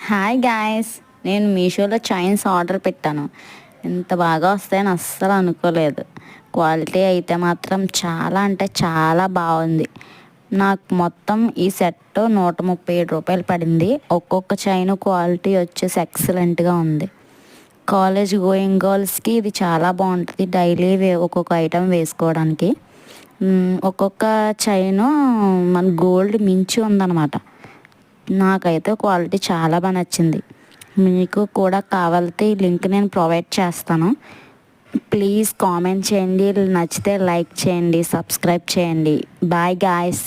Hi guys, నేను మీషోలో chains order పెట్టాను. ఇంత బాగా వస్తాయని అస్సలు అనుకోలేదు. క్వాలిటీ అయితే మాత్రం చాలా అంటే చాలా బాగుంది. నాకు మొత్తం ఈ సెట్ రూ. 137 పడింది. ఒక్కొక్క చైన్ క్వాలిటీ వచ్చేసి ఎక్సలెంట్గా ఉంది. కాలేజ్ గోయింగ్ గర్ల్స్కి ఇది చాలా బాగుంటుంది. డైలీ ఒక్కొక్క ఐటెం వేసుకోవడానికి. ఒక్కొక్క చైను మన గోల్డ్ మించి ఉందన్నమాట. నాకైతే క్వాలిటీ చాలా బాగా నచ్చింది. మీకు కూడా కావాలంటే ఈ లింక్ నేను ప్రొవైడ్ చేస్తాను. ప్లీజ్ కామెంట్ చేయండి, నచ్చితే లైక్ చేయండి, సబ్స్క్రైబ్ చేయండి. Bye guys.